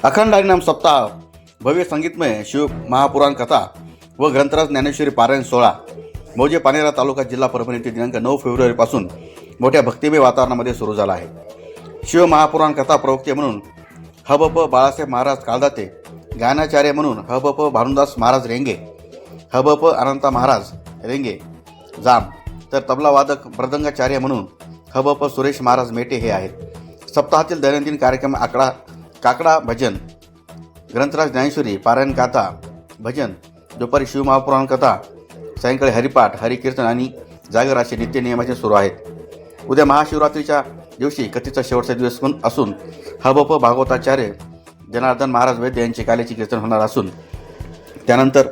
अखंड हरिनाम सप्ताह, भव्य संगीतमय शिव महापुराण कथा व ग्रंथराज ज्ञानेश्वरी पारायण सोहळा मौजे पानेरा तालुका जिल्हा परभणी येथे दिनांक 9 फेब्रुवारीपासून मोठ्या भक्तिमय वातावरणामध्ये सुरू झाला आहे. शिव महापुराण कथा प्रवक्ते म्हणून हबप बाळासाहेब महाराज काळदाते, गायनाचार्य म्हणून हबप भानुदास महाराज रेंगे, हबप अनंता महाराज रेंगे जाम, तर तबला वादक मृदंगाचार्य म्हणून हबप सुरेश महाराज मेटे हे आहेत. सप्ताहातील दैनंदिन कार्यक्रम काकडा भजन, ग्रंथराज ज्ञानेश्वरी पारायण कथा भजन, दुपारी शिव महापुराण कथा, सायंकाळी हरिपाठ हरिकीर्तन आणि जागर असे नित्य नियमाचे सुरू आहेत. उद्या महाशिवरात्रीच्या दिवशी कथेचा शेवटचा दिवस असून हबप भागवताचार्य जनार्दन महाराज वैद्य यांचे काल्याचे कीर्तन होणार असून त्यानंतर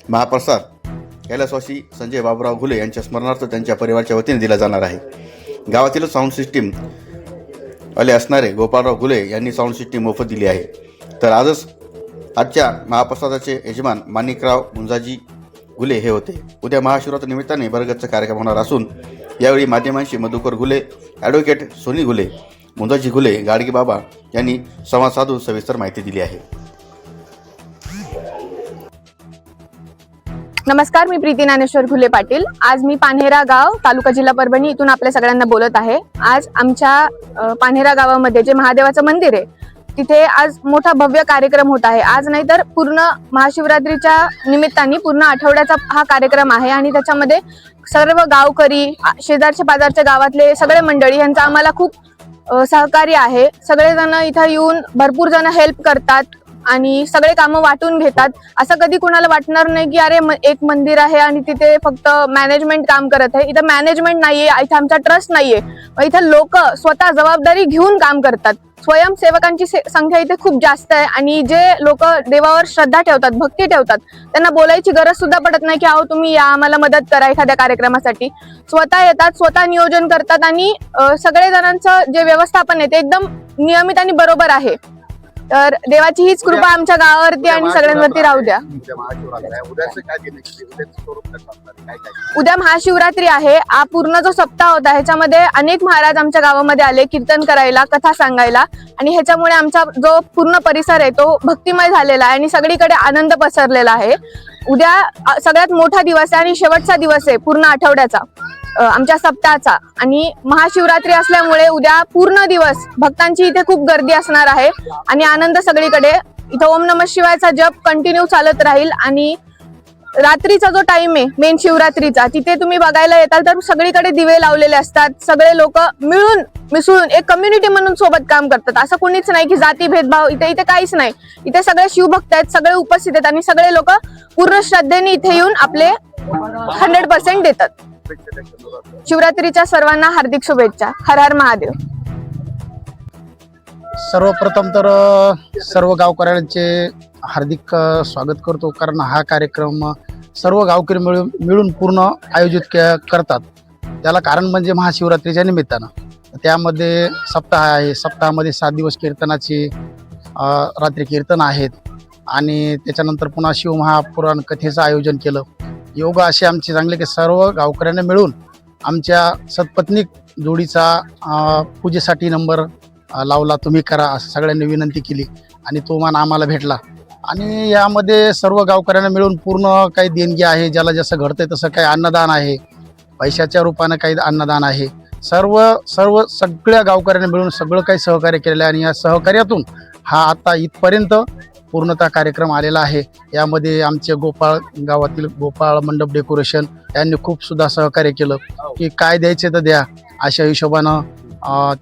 महाप्रसाद कैलासवासी संजय बाबूराव घुले यांच्या स्मरणार्थ त्यांच्या परिवाराच्या वतीने दिला जाणार आहे. गावातील साऊंड सिस्टीम आले असणारे गोपाळराव घुले यांनी साऊंड सिस्टीम मोफत दिली आहे. तर आजच्या महाप्रसादाचे यजमान माणिकराव मुंजाजी घुले हे होते. उद्या महाशिवरात्री निमित्ताने भरगच्च कार्यक्रम होणार असून यावेळी माध्यमांशी मधुकर घुले, ॲडव्होकेट सोनी घुले, मुंजाजी घुले, गाडगे बाबा यांनी संवाद साधून सविस्तर माहिती दिली आहे. नमस्कार, मी प्रीती ज्ञानेश्वर घुले पाटील. आज मी पानेरा गाव तालुका जिल्हा परभणी इथून आपल्या सगळ्यांना बोलत आहे. आज आमच्या पानेरा गावामध्ये जे महादेवाचं मंदिर आहे तिथे आज मोठा भव्य कार्यक्रम होत आहे. आज नाही तर पूर्ण महाशिवरात्रीच्या निमित्ताने पूर्ण आठवड्याचा हा कार्यक्रम आहे आणि त्याच्यामध्ये सर्व गावकरी, शेजारच्या पाजारच्या गावातले सगळे मंडळी यांचा आम्हाला खूप सहकार्य आहे. सगळेजण इथं येऊन भरपूर जण हेल्प करतात आणि सगळे कामं वाटून घेतात. असं कधी कुणाला वाटणार नाही की अरे एक मंदिर आहे आणि तिथे फक्त मॅनेजमेंट काम करत आहे. इथं मॅनेजमेंट नाहीये, इथं आमचा ट्रस्ट नाहीये. इथं लोक स्वतः जबाबदारी घेऊन काम करतात. स्वयंसेवकांची संख्या इथे खूप जास्त आहे आणि जे लोक देवावर श्रद्धा ठेवतात, भक्ती ठेवतात, त्यांना बोलायची गरज सुद्धा पडत नाही की अहो तुम्ही या, आम्हाला मदत करा एखाद्या कार्यक्रमासाठी. स्वतः येतात, स्वतः नियोजन करतात आणि सगळे जणांचं जे व्यवस्थापन आहे ते एकदम नियमित आणि बरोबर आहे. तर देवाची हीच कृपा आमच्या गावावरती आणि सगळ्यांवरती राहू द्या. उद्या महाशिवरात्री आहे. हा पूर्ण जो सप्ताह होता ह्याच्यामध्ये अनेक महाराज आमच्या गावामध्ये आले कीर्तन करायला, कथा सांगायला आणि ह्याच्यामुळे आमचा जो पूर्ण परिसर आहे तो भक्तिमय झालेला आहे आणि सगळीकडे आनंद पसरलेला आहे. उद्या सगळ्यात मोठा दिवस आहे आणि शेवटचा दिवस आहे पूर्ण आठवड्याचा आमच्या सप्ताहाचा आणि महाशिवरात्री असल्यामुळे उद्या पूर्ण दिवस भक्तांची इथे खूप गर्दी असणार आहे आणि आनंद सगळीकडे. इथं ओम नमः शिवायचा जप कंटिन्यू चालत राहील आणि रात्रीचा जो टाइम आहे मेन शिवरात्रीचा तिथे तुम्ही बघायला येताल तर सगळीकडे दिवे लावलेले असतात. सगळे लोक मिळून मिसळून एक कम्युनिटी म्हणून सोबत काम करतात. असं कोणीच नाही की जाती भेदभाव, इथे काहीच नाही. इथे सगळे शिवभक्त आहेत, सगळे उपस्थित आहेत आणि सगळे लोक पूर्ण श्रद्धेने इथे येऊन आपले 100% देतात. शिवरात्रीच्या सर्वांना हार्दिक शुभेच्छा. हर हर महादेव. सर्वप्रथम तर सर्व गावकऱ्यांचे हार्दिक स्वागत करतो, कारण हा कार्यक्रम सर्व गावकरी मिळून पूर्ण आयोजित करतात. त्याला कारण म्हणजे महाशिवरात्रीच्या निमित्तानं. त्यामध्ये सप्ताह आहे. सप्ताहामध्ये 7 दिवस कीर्तनाची रात्री कीर्तन आहेत आणि त्याच्यानंतर पुन्हा शिव महापुराण कथेचं आयोजन केलं. योग असे आमचे चांगले की सर्व गावकऱ्यांना मिळून आमच्या सतपत्नीक जोडीचा पूजेसाठी नंबर लावला. तुम्ही करा असं सगळ्यांनी विनंती केली आणि तो मान आम्हाला भेटला. आणि यामध्ये सर्व गावकऱ्यांना मिळून पूर्ण काही देणगी आहे, ज्याला जसं घडतंय तसं काही अन्नदान आहे, पैशाच्या रूपानं काही अन्नदान आहे. सगळ्या गावकऱ्यांना मिळून सगळं काही सहकार्य केलेलं आहे आणि या सहकार्यातून हा आता इथपर्यंत पूर्णतः कार्यक्रम आलेला आहे. यामध्ये आमचे गावातील गोपाळ मंडप डेकोरेशन यांनी खूप सुद्धा सहकार्य केलं की काय द्यायचे तर द्या अशा हिशोबानं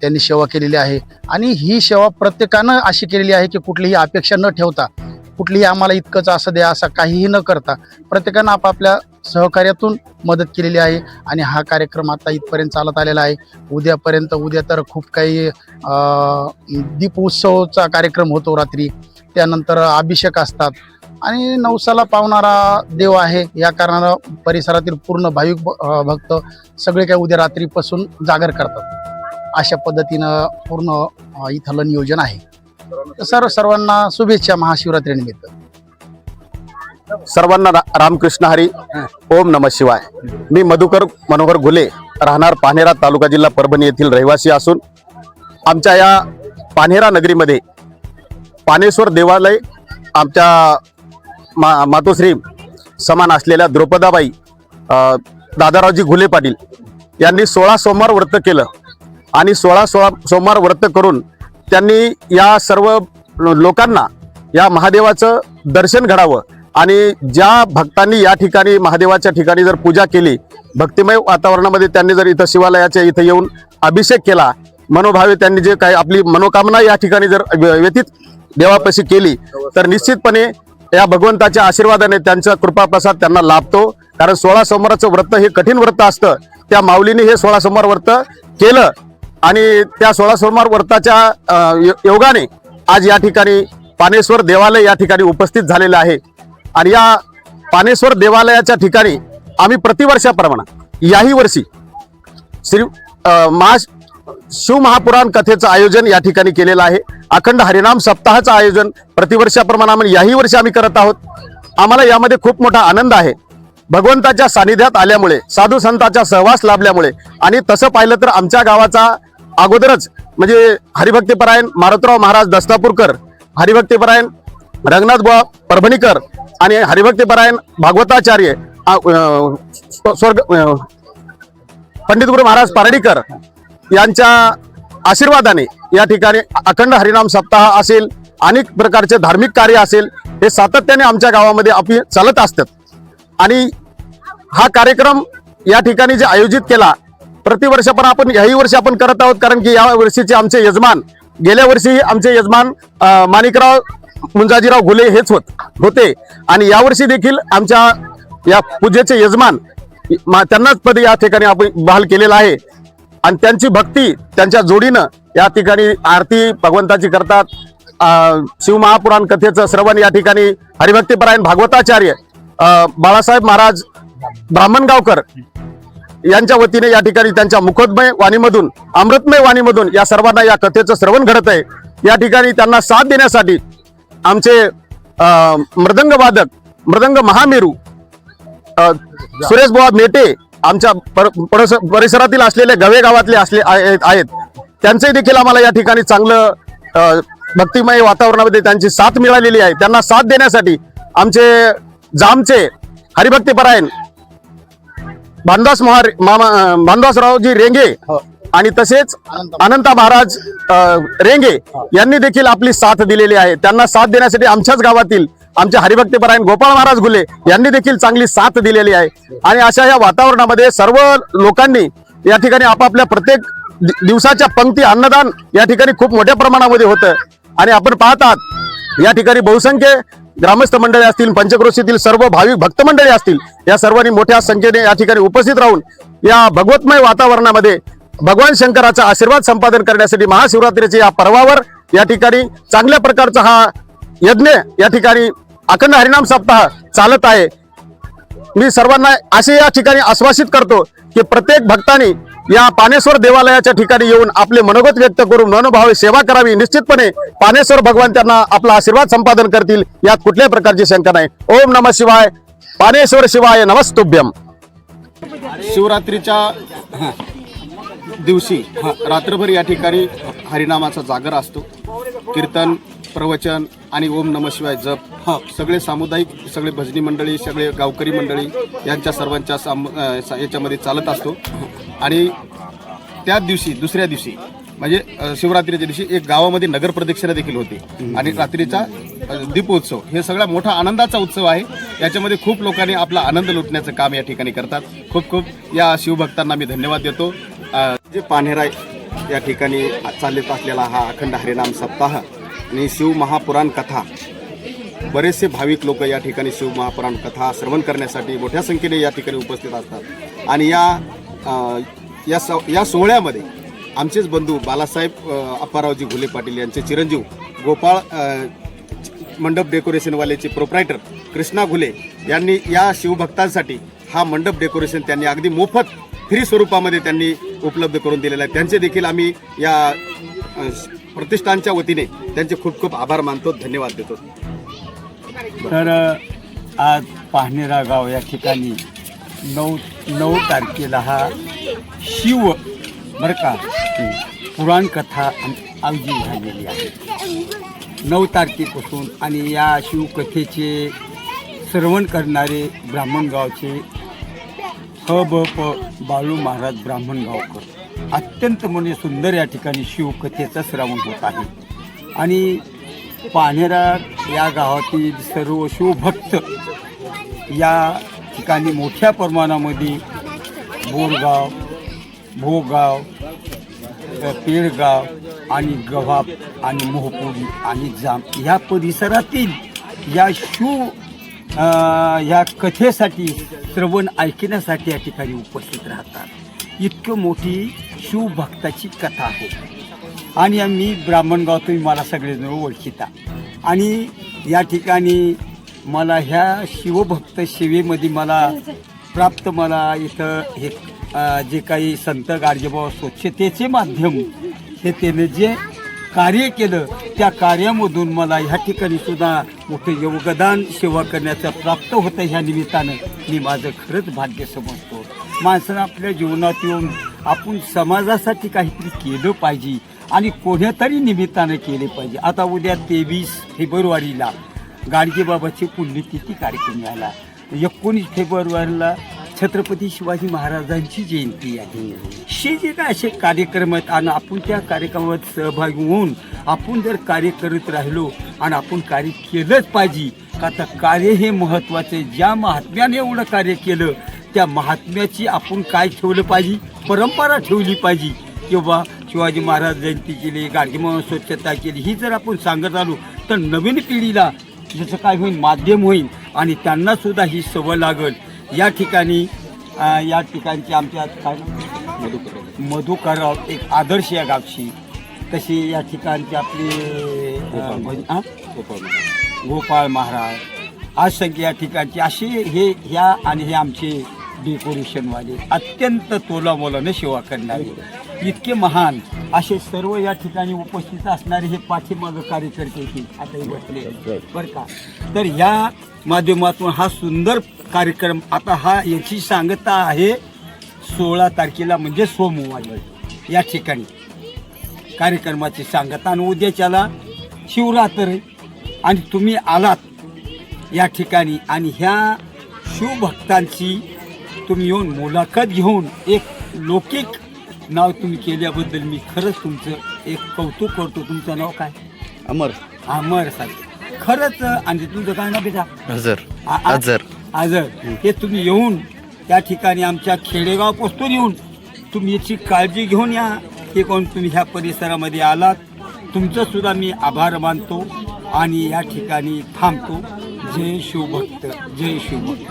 त्यांनी सेवा केलेली आहे. आणि ही सेवा प्रत्येकानं अशी केलेली आहे की कुठलीही अपेक्षा न ठेवता, कुठलीही आम्हाला इतकंच असं द्या असं काहीही न करता प्रत्येकानं आपापल्या सहकार्यातून मदत केलेली आहे आणि हा कार्यक्रम आता इथपर्यंत चालत आलेला आहे. उद्या तर खूप काही दीप उत्सवचा कार्यक्रम होतो रात्री. त्यानंतर अभिषेक असतात आणि नवसाला पावणारा देव आहे या कारणानं परिसरातील पूर्ण भाविक भक्त सगळे काही उद्या रात्रीपासून जागर करतात. अशा पद्धतीनं पूर्ण इथलं नियोजन आहे. सर्वांना शुभेच्छा महाशिवरात्रीनिमित्त. सर्वांना रामकृष्ण हरी. ओम नमः शिवाय. मी मधुकर मनोहर घुले, राहणार पानेरा तालुका जिल्हा परभणी येथील रहिवासी असून आमच्या या पानेरा नगरीमध्ये पानेश्वर देवालय आमच्या मातोश्री समान असलेल्या द्रौपदाबाई दादारावजी घुले पाटील यांनी 16 सोमवार व्रत केलं आणि 16 सोमवार व्रत करून त्यांनी या सर्व लोकांना या महादेवाचं दर्शन घडावं आणि ज्या भक्तांनी या ठिकाणी महादेवाच्या ठिकाणी जर पूजा केली, भक्तिमय वातावरणामध्ये त्यांनी जर इथं शिवालयाच्या इथं येऊन अभिषेक केला, मनोभावे त्यांनी जे काही आपली मनोकामना या ठिकाणी जर व्यतीत देवापाशी केली, तर निश्चितपणे या भगवंताच्या आशीर्वादाने त्यांचा कृपाप्रसाद त्यांना लाभतो. कारण 16 सोमवाराचं व्रत हे कठीण व्रत असतं. त्या माऊलीने हे 16 सोमवार व्रत केलं आणि त्या 16 सोमवार व्रताच्या योगाने आज या ठिकाणी पानेश्वर देवालय या ठिकाणी उपस्थित झालेलं आहे. आणि या पानेश्वर देवालयाच्या ठिकाणी आम्ही प्रतिवर्षाप्रमाणे याही वर्षी श्री शिवमहापुराण कथेचं आयोजन या ठिकाणी केलेलं आहे. अखंड हरिनाम सप्ताहाचं आयोजन प्रतिवर्षाप्रमाणे आम्ही याही वर्षी आम्ही करत आहोत. आम्हाला यामध्ये खूप मोठा आनंद आहे. भगवंताच्या सानिध्यात आल्यामुळे, साधू संतांचा सहवास लाभल्यामुळे आणि तसं पाहिलं तर आमच्या गावाचा अगोदरच म्हणजे हरिभक्तीपरायण मारुतराव महाराज दस्तापूरकर, हरिभक्तीपरायण रंगनाथ बुवा परभणीकर आणि हरिभक्तीपरायण भागवताचार्य स्वर्ग पंडित गुरु महाराज पारडीकर यांच्या आशीर्वादाने या ठिकाणी अखंड हरिनाम सप्ताह असेल, अनेक प्रकारचे धार्मिक कार्य असेल, हे सातत्याने आमच्या गावामध्ये आपली चालत असतात. आणि हा कार्यक्रम या ठिकाणी जे आयोजित केला प्रतिवर्ष पण आपण याही वर्षी आपण करत आहोत. कारण की या वर्षीचे आमचे यजमान, गेल्या वर्षी आमचे यजमान माणिकराव मुंजाजीराव घुले हेच होते आणि यावर्षी देखील आमच्या या पूजेचे यजमान त्यांनाच पद या ठिकाणी आपण बहाल केलेला आहे. आणि त्यांची भक्ती त्यांच्या जोडीनं या ठिकाणी आरती भगवंताची करतात. शिवमहापुराण कथेचं श्रवण या ठिकाणी हरिभक्तीपरायण भागवताचार्य बाळासाहेब महाराज ब्राह्मणगावकर यांच्या वतीने या ठिकाणी त्यांच्या मुखोद्मय वाणीमधून, अमृतमय वाणीमधून या सर्वांना या कथेचं श्रवण घडत आहे. या ठिकाणी त्यांना साथ देण्यासाठी आमचे मृदंग वादक, मृदंग महामेरू सुरेश बुवा मेटे आमच्या परिसरातील असलेले गवे गावातले आहेत. त्यांचे देखील आम्हाला या ठिकाणी चांगलं भक्तिमय वातावरणामध्ये त्यांची साथ मिळालेली आहे. त्यांना साथ देण्यासाठी आमचे जामचे हरिभक्तीपरायण भानदासरावजी रेंगे आणि तसेच अनंता महाराज रेंगे यांनी देखील आपली साथ दिलेली आहे. त्यांना साथ देण्यासाठी आमच्याच गावातील आमचे हरिभक्तीपरायण गोपाळ महाराज घुले यांनी देखील चांगली साथ दिलेली आहे. आणि अशा या वातावरणामध्ये सर्व लोकांनी या ठिकाणी आपापल्या प्रत्येक दिवसाच्या पंक्ती अन्नदान या ठिकाणी खूप मोठ्या प्रमाणामध्ये होतं. आणि आपण पाहतात या ठिकाणी बहुसंख्य ग्रामस्थ मंडळी असतील, पंचक्रोशीतील सर्व भाविक भक्त मंडळी असतील, या सर्वांनी मोठ्या संख्येने या ठिकाणी उपस्थित राहून या भगवतमय वातावरणामध्ये भगवान शंकराचा आशीर्वाद संपादन करण्यासाठी महाशिवरात्रीच्या या पर्वावर या ठिकाणी चांगल्या प्रकारचा हा यज्ञ या ठिकाणी अखंड हरिनाम सप्ताह चालत आहे. मी सर्वांना असे या ठिकाणी आश्वासित करतो की प्रत्येक भक्तांनी या पानेश्वर देवालयाच्या ठिकाणी येऊन आपले मनोगत व्यक्त करून मनोभावे सेवा करावी. निश्चितपणे पानेश्वर भगवान त्यांना आपला आशीर्वाद संपादन करतील, यात कुठल्याही प्रकारची शंका नाही. ओम नमः शिवाय. पानेश्वर शिवाय नमस्तुभ्यम. शिवरात्रीच्या दिवशी रात्रभर या ठिकाणी हरिनामाचा जागर असतो. कीर्तन, प्रवचन आणि ओम नमः शिवाय जप सगळे सामुदायिक, सगळे भजनी मंडळी, सगळे गावकरी मंडळी यांच्या सर्वांच्या याच्यामध्ये चालत असतो. आणि त्या दिवशी, दुसऱ्या दिवशी म्हणजे शिवरात्रीच्या दिवशी एक गावामध्ये नगर प्रदक्षिणा देखील होते आणि रात्रीचा दीपोत्सव. हे सगळा मोठा आनंदाचा उत्सव आहे. याच्यामध्ये खूप लोकांनी आपला आनंद लुटण्याचं काम या ठिकाणी करतात. खूप खूप या शिवभक्तांना मी धन्यवाद देतो. जे पान्हेरा या ठिकाणी चालत असलेला हा अखंड हरिनाम सप्ताह आणि शिवमहापुराण कथा, बरेचसे भाविक लोक या ठिकाणी शिवमहापुराण कथा श्रवण करण्यासाठी मोठ्या संख्येने या ठिकाणी उपस्थित असतात. आणि या सोहळ्यामध्ये आमचेच बंधू बालासाहेब अप्पारावजी घुले पाटील यांचे चिरंजीव गोपाळ मंडप डेकोरेशनवाल्याचे प्रोप्रायटर कृष्णा घुले यांनी या शिवभक्तांसाठी हा मंडप डेकोरेशन त्यांनी अगदी मोफत फ्री स्वरूपामध्ये त्यांनी उपलब्ध करून दिलेला आहे. त्यांचे देखील आम्ही या प्रतिष्ठानच्या वतीने त्यांचे खूप खूप आभार मानतो, धन्यवाद देतो. तर आज पाहणेरा गाव या ठिकाणी 9 तारखेला हा शिव बरं का पुराण कथा आयोजित झालेली आहे. 9 तारखेपासून आणि या शिवकथेचे श्रवण करणारे ब्राह्मणगावचे ब बाळू महाराज ब्राह्मणगावकर अत्यंत म्हणजे सुंदर या ठिकाणी शिवकथेचं श्रवण होत आहे. आणि पानेरा या गावातील सर्व शिवभक्त या ठिकाणी मोठ्या प्रमाणामध्ये बोरगाव, भोगाव, पेडगाव आणि गव्हाप आणि मोहपुरी आणि जाम ह्या परिसरातील या या कथेसाठी श्रवण ऐकण्यासाठी या ठिकाणी उपस्थित राहतात. इतकं मोठी शिवभक्ताची कथा आहे. आणि आम्ही ब्राह्मणगाव तुम्ही मला सगळेजण ओळखीता. आणि या ठिकाणी मला ह्या शिवभक्त सेवेमध्ये मला इथं हे जे काही संत गाडगेबाबा स्वच्छतेचे माध्यम हे त्याने जे कार्य केलं त्या कार्यामधून मला ह्या ठिकाणी सुद्धा मोठं योगदान सेवा करण्याचं प्राप्त होतं. ह्या निमित्तानं मी माझं खरंच भाग्य समजतो. माणसानं आपल्या जीवनात येऊन आपण समाजासाठी काहीतरी केलं पाहिजे आणि कोणत्यातरी निमित्तानं केले पाहिजे. आता उद्या 23 फेब्रुवारीला गाडगेबाबाची पुण्यतिथी कार्यक्रम आला. 19 फेब्रुवारीला छत्रपती शिवाजी महाराजांची जयंती आहे. हे जे काय असे कार्यक्रम आहेत आणि आपण त्या कार्यक्रमात सहभागी होऊन आपण जर कार्य करत राहिलो आणि आपण कार्य केलंच पाहिजे. का तर कार्य हे महत्त्वाचे. ज्या महात्म्याने एवढं कार्य केलं त्या महात्म्याची आपण काय ठेवलं पाहिजे, परंपरा ठेवली पाहिजे. किंवा शिवाजी महाराज जयंती केली, गाडगेबाबा स्वच्छता केली, ही जर आपण सांगत आलो तर नवीन पिढीला जसं काय होईल माध्यम होईल आणि त्यांनासुद्धा ही सवय लागल. या ठिकाणची आमच्या काय मधुकरराव एक आदर्श या गावची. तशी या ठिकाणचे आपले गोपाळ महाराज असंख्य या ठिकाणचे असे ह्या आणि हे आमचे डेकोरेशनवाले अत्यंत तोलामोलाने सेवा करणारे इतके महान असे सर्व या ठिकाणी उपस्थित असणारे हे पाठीमागं कार्यकर्ते आता हे बसले बरं का. तर ह्या माध्यमातून हा सुंदर कार्यक्रम आता हा याची सांगता आहे 16 तारखेला म्हणजे सोमवारी या ठिकाणी कार्यक्रमाची सांगता. आणि उद्याच्याला शिवरात्र आणि तुम्ही आलात या ठिकाणी आणि ह्या शिवभक्तांची तुम्ही येऊन मुलाखत घेऊन एक लौकिक नाव तुम्ही केल्याबद्दल मी खरंच तुमचं एक कौतुक करतो. तुमचं नाव काय? अमर साहेब खरंच. आणि तुमचं काय नाव बेटा? अजर. हे तुम्ही येऊन त्या ठिकाणी आमच्या खेडेगाव पोचतून येऊन तुम्ही याची काळजी घेऊन या हे कोण तुम्ही ह्या परिसरामध्ये आलात. तुमचं सुद्धा मी आभार मानतो आणि या ठिकाणी थांबतो. जय शिवभक्त, जय शिवभक्त.